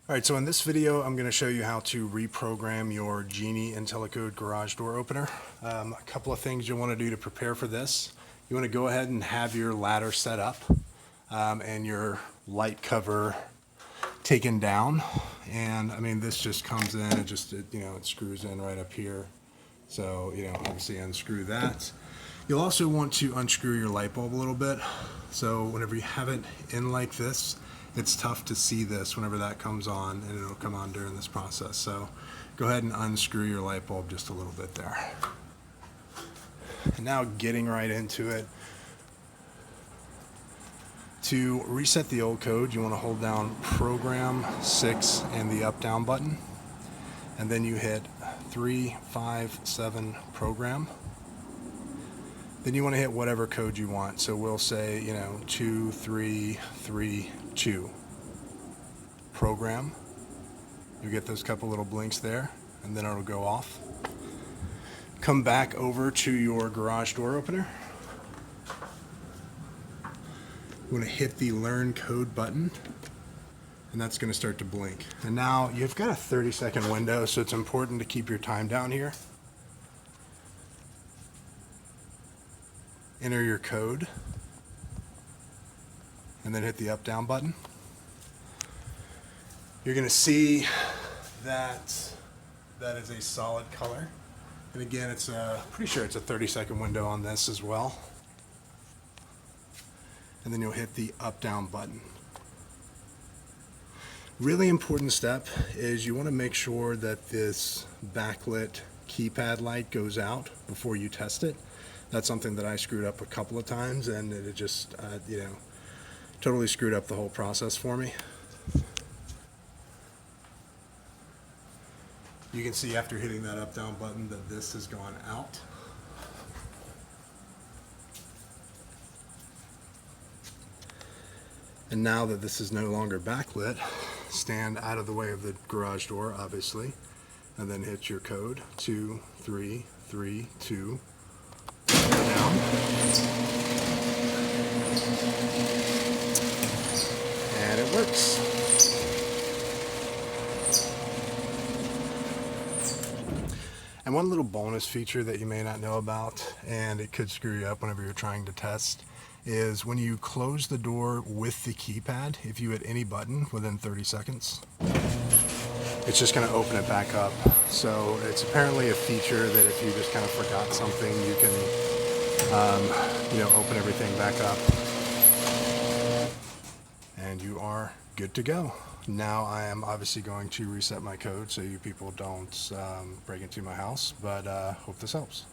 Alright, so in this video I'm going to show you how to reprogram your Genie Intellicode garage door opener. A couple of things you'll want to do to prepare for this. You want to go ahead and have your ladder set up and your light cover taken down. And I mean, this just comes in, it screws in right up here. So, obviously unscrew that. You'll also want to unscrew your light bulb a little bit. So whenever you have it in like this, it's tough to see this whenever that comes on, and it'll come on during this process. So go ahead and unscrew your light bulb just a little bit there. And now getting right into it. To reset the old code, you want to hold down Program 6 and the up down button, and then you hit 3, 5, 7 Program. Then you want to hit whatever code you want. So we'll say, 2, 3, 3, 2. Program. You get those couple little blinks there, and then it'll go off. Come back over to your garage door opener. You want to hit the Learn Code button, and that's going to start to blink. And now you've got a 30-second window, so it's important to keep your time down here. Enter your code, and then hit the up down button. You're going to see that that is a solid color. And again, it's pretty sure it's a 30-second window on this as well. And then you'll hit the up down button. Really important step is you want to make sure that this backlit keypad light goes out before you test it. That's something that I screwed up a couple of times, and it just, totally screwed up the whole process for me. You can see after hitting that up down button that this has gone out. And now that this is no longer backlit, stand out of the way of the garage door, obviously, and then hit your code, 2, 3, 3, 2. Down. And it works. And one little bonus feature that you may not know about, and it could screw you up whenever you're trying to test, is when you close the door with the keypad, if you hit any button within 30 seconds, it's just going to open it back up. So it's apparently a feature that if you just kind of forgot something, you can open everything back up, and you are good to go. Now I am obviously going to reset my code so you people don't break into my house, but hope this helps.